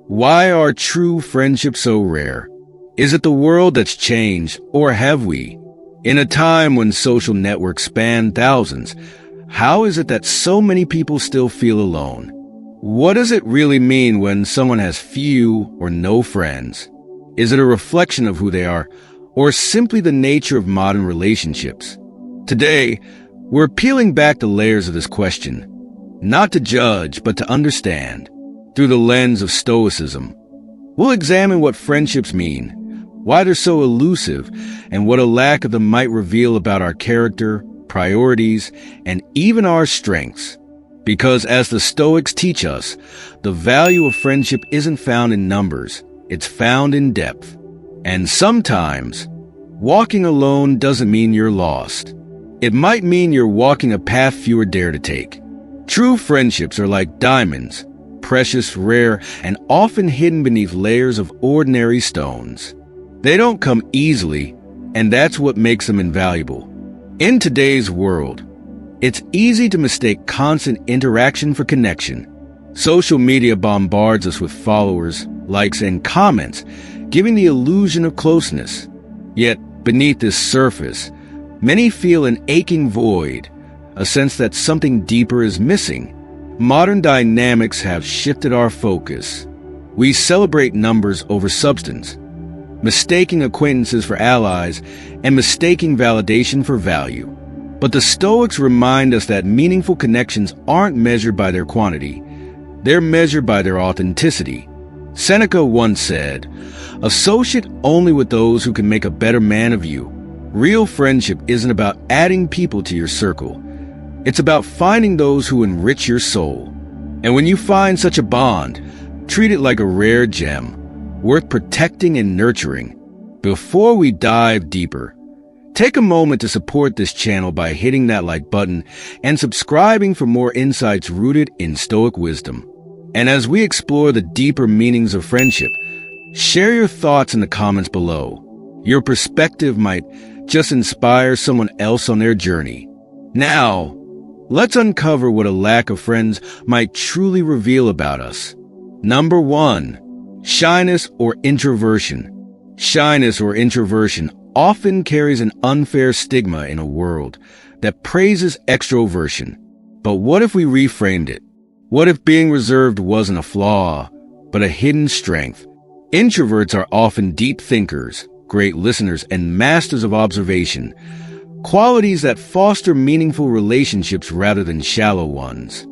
Why are true friendships so rare? Is it the world that's changed, or have we? In a time when social networks span thousands, how is it that so many people still feel alone? What does it really mean when someone has few or no friends? Is it a reflection of who they are, or simply the nature of modern relationships? Today, we're peeling back the layers of this question, not to judge, but to understand. Through the lens of Stoicism, we'll examine what friendships mean, why they're so elusive, and what a lack of them might reveal about our character, priorities, and even our strengths. Because as the Stoics teach us, the value of friendship isn't found in numbers, it's found in depth. And sometimes, walking alone doesn't mean you're lost. It might mean you're walking a path fewer dare to take. True friendships are like diamonds, precious, rare, and often hidden beneath layers of ordinary stones. They don't come easily, and that's what makes them invaluable. In today's world, it's easy to mistake constant interaction for connection. Social media bombards us with followers, likes, and comments, giving the illusion of closeness. Yet, beneath this surface, many feel an aching void, a sense that something deeper is missing. Modern dynamics have shifted our focus. We celebrate numbers over substance, mistaking acquaintances for allies and mistaking validation for value. But the Stoics remind us that meaningful connections aren't measured by their quantity. They're measured by their authenticity. Seneca once said, "Associate only with those who can make a better man of you." Real friendship isn't about adding people to your circle. It's about finding those who enrich your soul. And when you find such a bond, treat it like a rare gem, worth protecting and nurturing. Before we dive deeper, take a moment to support this channel by hitting that like button and subscribing for more insights rooted in Stoic wisdom. And as we explore the deeper meanings of friendship, share your thoughts in the comments below. Your perspective might just inspire someone else on their journey. Now, let's uncover what a lack of friends might truly reveal about us. Number 1. Shyness or introversion. Shyness or introversion often carries an unfair stigma in a world that praises extroversion. But what if we reframed it? What if being reserved wasn't a flaw, but a hidden strength? Introverts are often deep thinkers, great listeners, and masters of observation, qualities that foster meaningful relationships rather than shallow ones.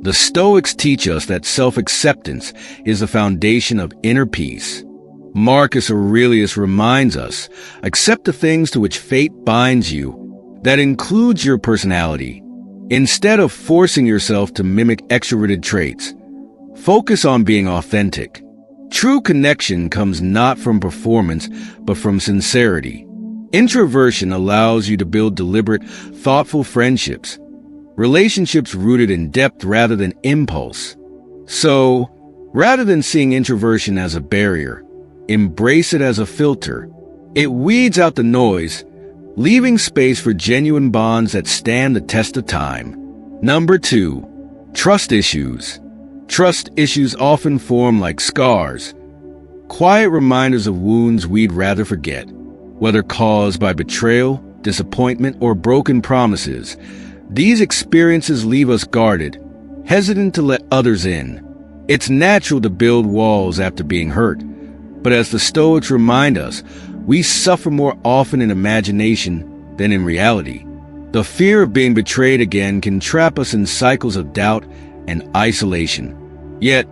The Stoics teach us that self-acceptance is the foundation of inner peace. Marcus Aurelius reminds us, accept the things to which fate binds you. That includes your personality. Instead of forcing yourself to mimic extroverted traits, focus on being authentic. True connection comes not from performance, but from sincerity. Introversion allows you to build deliberate, thoughtful friendships, relationships rooted in depth rather than impulse. So, rather than seeing introversion as a barrier, embrace it as a filter. It weeds out the noise, leaving space for genuine bonds that stand the test of time. Number 2. Trust issues. Trust issues often form like scars, quiet reminders of wounds we'd rather forget. Whether caused by betrayal, disappointment, or broken promises, these experiences leave us guarded, hesitant to let others in. It's natural to build walls after being hurt, but as the Stoics remind us, we suffer more often in imagination than in reality. The fear of being betrayed again can trap us in cycles of doubt and isolation. Yet,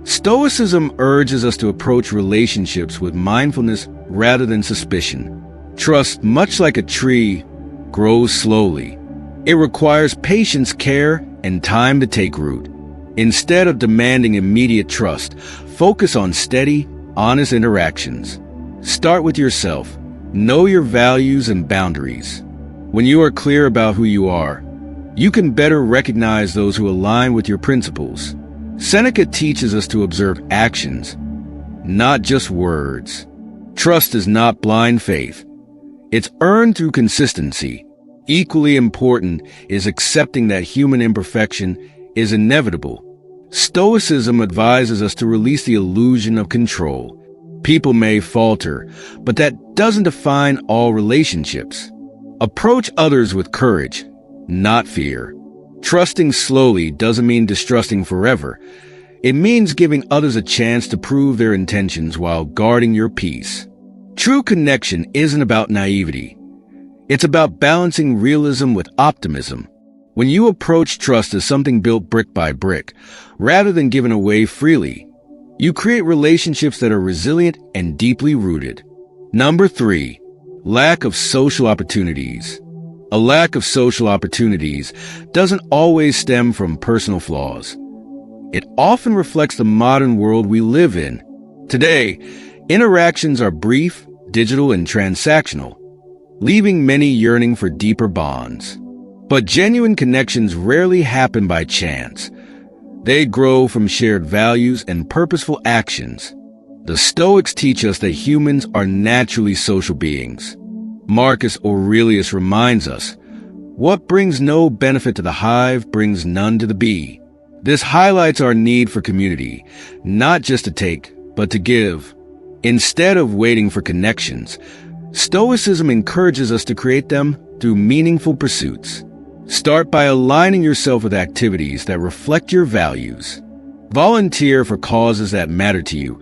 Stoicism urges us to approach relationships with mindfulness rather than suspicion. Trust, much like a tree, grows slowly. It requires patience, care, and time to take root. Instead of demanding immediate trust, focus on steady, honest interactions. Start with yourself. Know your values and boundaries. When you are clear about who you are, you can better recognize those who align with your principles. Seneca teaches us to observe actions, not just words. Trust is not blind faith. It's earned through consistency. Equally important is accepting that human imperfection is inevitable. Stoicism advises us to release the illusion of control. People may falter, but that doesn't define all relationships. Approach others with courage, not fear. Trusting slowly doesn't mean distrusting forever. It means giving others a chance to prove their intentions while guarding your peace. True connection isn't about naivety. It's about balancing realism with optimism. When you approach trust as something built brick by brick, rather than given away freely, you create relationships that are resilient and deeply rooted. Number 3, lack of social opportunities. A lack of social opportunities doesn't always stem from personal flaws. It often reflects the modern world we live in. Today, interactions are brief, digital, and transactional, leaving many yearning for deeper bonds. But genuine connections rarely happen by chance. They grow from shared values and purposeful actions. The Stoics teach us that humans are naturally social beings. Marcus Aurelius reminds us, "What brings no benefit to the hive brings none to the bee." This highlights our need for community, not just to take, but to give. Instead of waiting for connections, Stoicism encourages us to create them through meaningful pursuits. Start by aligning yourself with activities that reflect your values. Volunteer for causes that matter to you.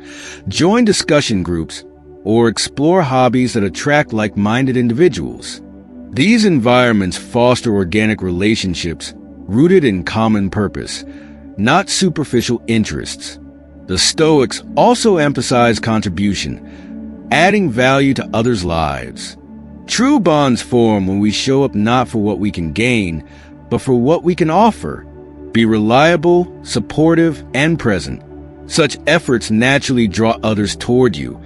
Join discussion groups or explore hobbies that attract like-minded individuals. These environments foster organic relationships rooted in common purpose, not superficial interests. The Stoics also emphasize contribution, adding value to others' lives. True bonds form when we show up not for what we can gain, but for what we can offer. Be reliable, supportive, and present. Such efforts naturally draw others toward you,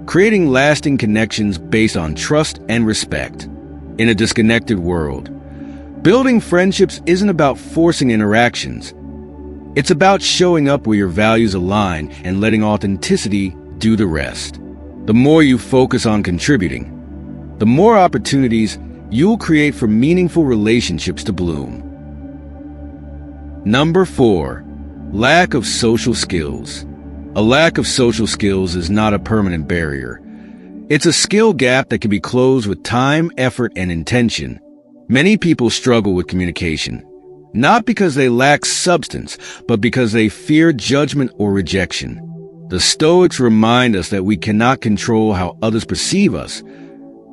creating lasting connections based on trust and respect. In a disconnected world, building friendships isn't about forcing interactions. It's about showing up where your values align and letting authenticity do the rest. The more you focus on contributing, the more opportunities you'll create for meaningful relationships to bloom. Number 4, lack of social skills. A lack of social skills is not a permanent barrier. It's a skill gap that can be closed with time, effort, and intention. Many people struggle with communication, not because they lack substance, but because they fear judgment or rejection. The Stoics remind us that we cannot control how others perceive us.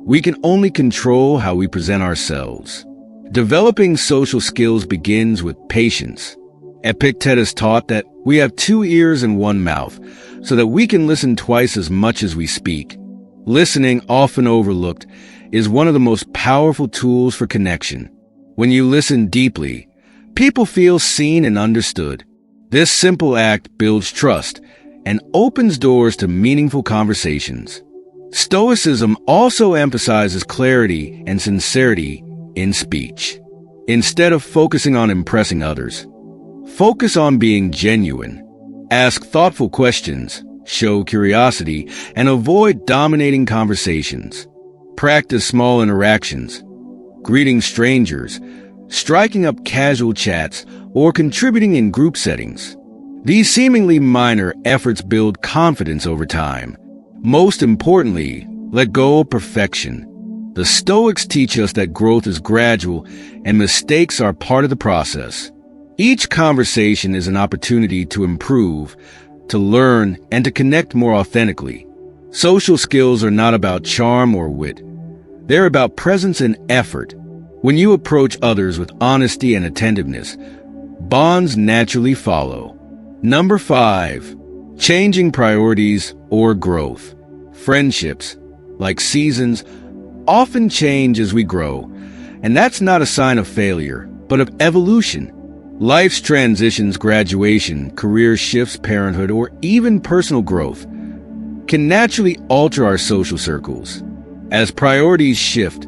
We can only control how we present ourselves. Developing social skills begins with patience. Epictetus taught that we have 2 ears and 1 mouth, so that we can listen twice as much as we speak. Listening, often overlooked, is one of the most powerful tools for connection. When you listen deeply, people feel seen and understood. This simple act builds trust and opens doors to meaningful conversations. Stoicism also emphasizes clarity and sincerity in speech. Instead of focusing on impressing others, focus on being genuine. Ask thoughtful questions, show curiosity, and avoid dominating conversations. Practice small interactions, greeting strangers, striking up casual chats, or contributing in group settings. These seemingly minor efforts build confidence over time. Most importantly, let go of perfection. The Stoics teach us that growth is gradual and mistakes are part of the process. Each conversation is an opportunity to improve, to learn, and to connect more authentically. Social skills are not about charm or wit. They're about presence and effort. When you approach others with honesty and attentiveness, bonds naturally follow. Number 5, changing priorities or growth. Friendships, like seasons, often change as we grow, and that's not a sign of failure, but of evolution. Life's transitions, graduation, career shifts, parenthood, or even personal growth can naturally alter our social circles. As priorities shift,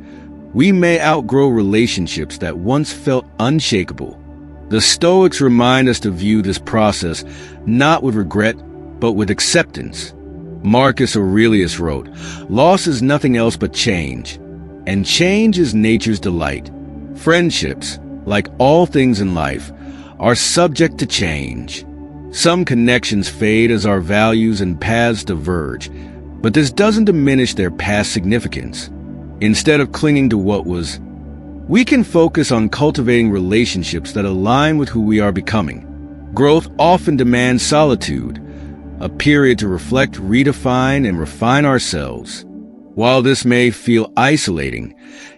we may outgrow relationships that once felt unshakable. The Stoics remind us to view this process not with regret, but with acceptance. Marcus Aurelius wrote, "Loss is nothing else but change, and change is nature's delight." Friendships, like all things in life, are subject to change. Some connections fade as our values and paths diverge, but this doesn't diminish their past significance. Instead of clinging to what was, we can focus on cultivating relationships that align with who we are becoming. Growth often demands solitude, a period to reflect, redefine, and refine ourselves. While this may feel isolating,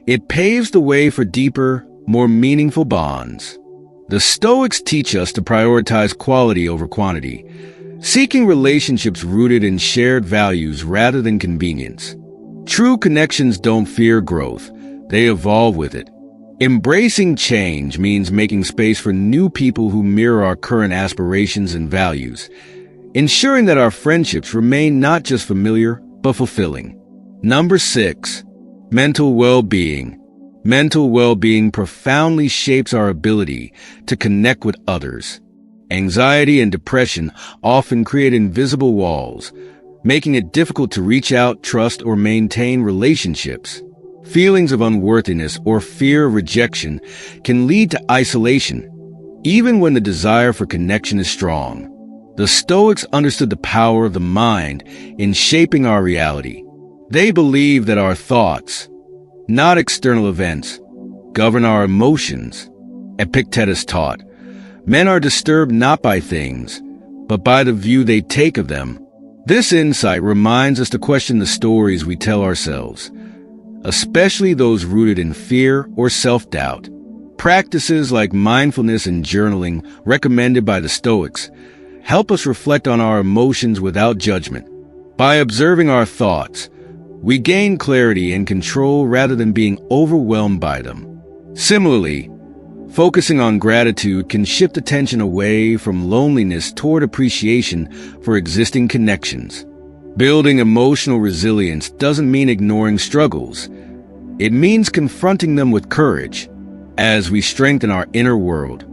it paves the way for deeper, more meaningful bonds. The Stoics teach us to prioritize quality over quantity, seeking relationships rooted in shared values rather than convenience. True connections don't fear growth, they evolve with it. Embracing change means making space for new people who mirror our current aspirations and values, ensuring that our friendships remain not just familiar, but fulfilling. Number 6. Mental well-being. Mental well-being profoundly shapes our ability to connect with others. Anxiety and depression often create invisible walls, making it difficult to reach out, trust, or maintain relationships. Feelings of unworthiness or fear of rejection can lead to isolation, even when the desire for connection is strong. The Stoics understood the power of the mind in shaping our reality. They believed that our thoughts, not external events, govern our emotions. Epictetus taught, men are disturbed not by things, but by the view they take of them. This insight reminds us to question the stories we tell ourselves, especially those rooted in fear or self-doubt. Practices like mindfulness and journaling, recommended by the Stoics, help us reflect on our emotions without judgment. By observing our thoughts, we gain clarity and control rather than being overwhelmed by them. Similarly, focusing on gratitude can shift attention away from loneliness toward appreciation for existing connections. Building emotional resilience doesn't mean ignoring struggles. It means confronting them with courage. As we strengthen our inner world,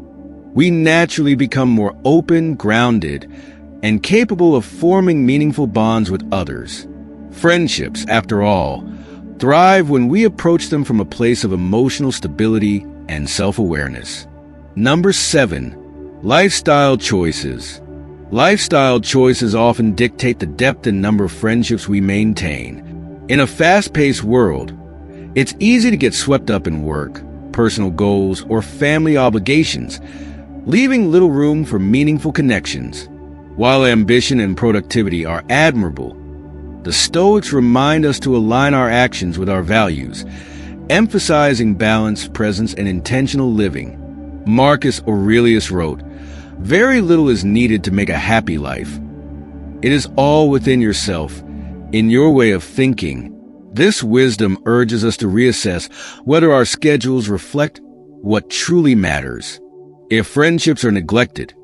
we naturally become more open, grounded, and capable of forming meaningful bonds with others. Friendships, after all, thrive when we approach them from a place of emotional stability and self-awareness. Number 7. Lifestyle choices. Lifestyle choices often dictate the depth and number of friendships we maintain. In a fast-paced world, it's easy to get swept up in work, personal goals, or family obligations, leaving little room for meaningful connections. While ambition and productivity are admirable, the Stoics remind us to align our actions with our values, emphasizing balance, presence, and intentional living. Marcus Aurelius wrote, "Very little is needed to make a happy life. It is all within yourself, in your way of thinking." This wisdom urges us to reassess whether our schedules reflect what truly matters. If friendships are neglected,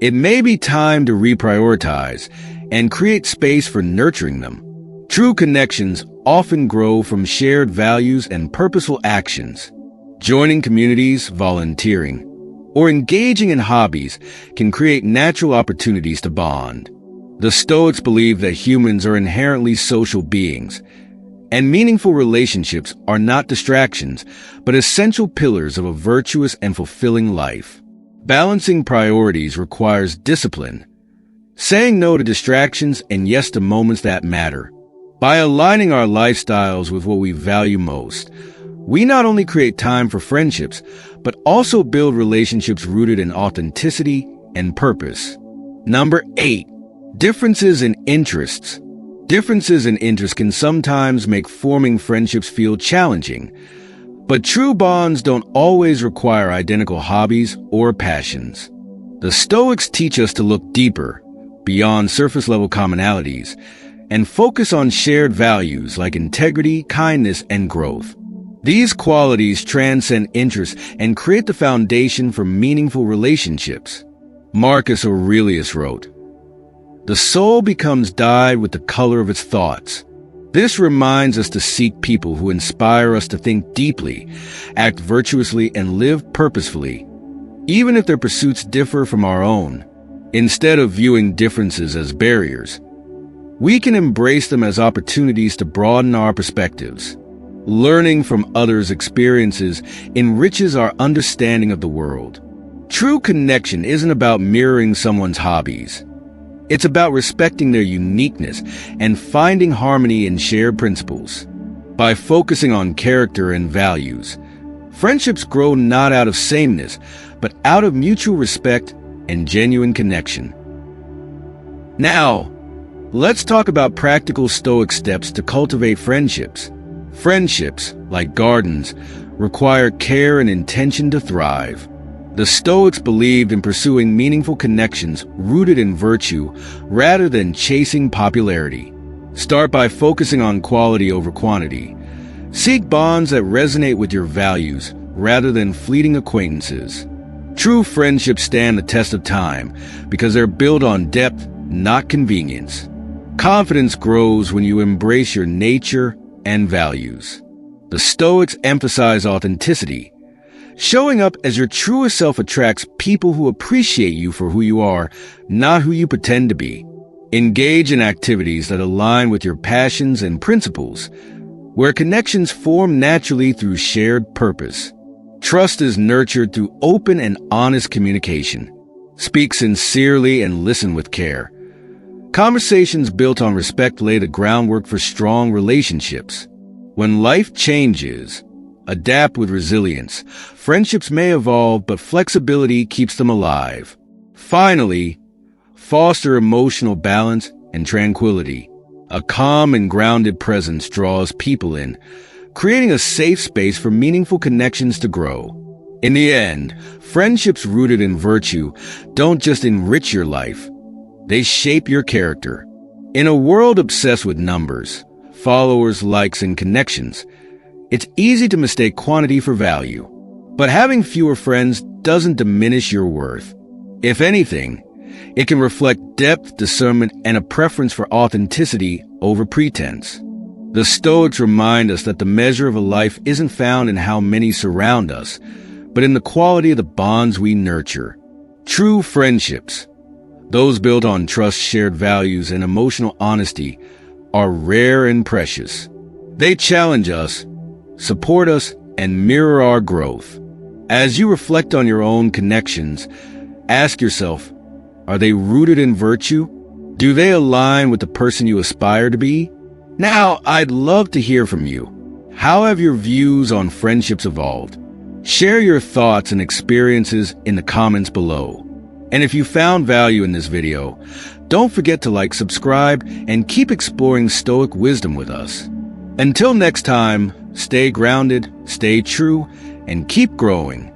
it may be time to reprioritize and create space for nurturing them. True connections often grow from shared values and purposeful actions. Joining communities, volunteering, or engaging in hobbies can create natural opportunities to bond. The Stoics believe that humans are inherently social beings, and meaningful relationships are not distractions, but essential pillars of a virtuous and fulfilling life. Balancing priorities requires discipline, saying no to distractions and yes to moments that matter. By aligning our lifestyles with what we value most, we not only create time for friendships, but also build relationships rooted in authenticity and purpose. Number 8. Differences in interests. Differences in interests can sometimes make forming friendships feel challenging, but true bonds don't always require identical hobbies or passions. The Stoics teach us to look deeper, beyond surface-level commonalities, and focus on shared values like integrity, kindness, and growth. These qualities transcend interests and create the foundation for meaningful relationships. Marcus Aurelius wrote, "The soul becomes dyed with the color of its thoughts." This reminds us to seek people who inspire us to think deeply, act virtuously, and live purposefully, even if their pursuits differ from our own. Instead of viewing differences as barriers, we can embrace them as opportunities to broaden our perspectives. Learning from others' experiences enriches our understanding of the world. True connection isn't about mirroring someone's hobbies. It's about respecting their uniqueness and finding harmony in shared principles. By focusing on character and values, friendships grow not out of sameness, but out of mutual respect and genuine connection. Now, let's talk about practical Stoic steps to cultivate friendships. Friendships, like gardens, require care and intention to thrive. The Stoics believed in pursuing meaningful connections rooted in virtue rather than chasing popularity. Start by focusing on quality over quantity. Seek bonds that resonate with your values rather than fleeting acquaintances. True friendships stand the test of time because they're built on depth, not convenience. Confidence grows when you embrace your nature and values. The Stoics emphasize authenticity. Showing up as your truest self attracts people who appreciate you for who you are, not who you pretend to be. Engage in activities that align with your passions and principles, where connections form naturally through shared purpose. Trust is nurtured through open and honest communication. Speak sincerely and listen with care. Conversations built on respect lay the groundwork for strong relationships. When life changes, adapt with resilience. Friendships may evolve, but flexibility keeps them alive. Finally, foster emotional balance and tranquility. A calm and grounded presence draws people in, creating a safe space for meaningful connections to grow. In the end, friendships rooted in virtue don't just enrich your life, they shape your character. In a world obsessed with numbers, followers, likes, and connections, it's easy to mistake quantity for value. But having fewer friends doesn't diminish your worth. If anything, it can reflect depth, discernment, and a preference for authenticity over pretense. The Stoics remind us that the measure of a life isn't found in how many surround us, but in the quality of the bonds we nurture. True friendships, those built on trust, shared values, and emotional honesty, are rare and precious. They challenge us, support us, and mirror our growth. As you reflect on your own connections, ask yourself, are they rooted in virtue? Do they align with the person you aspire to be? Now, I'd love to hear from you. How have your views on friendships evolved? Share your thoughts and experiences in the comments below. And if you found value in this video, don't forget to like, subscribe, and keep exploring Stoic wisdom with us. Until next time, stay grounded, stay true, and keep growing.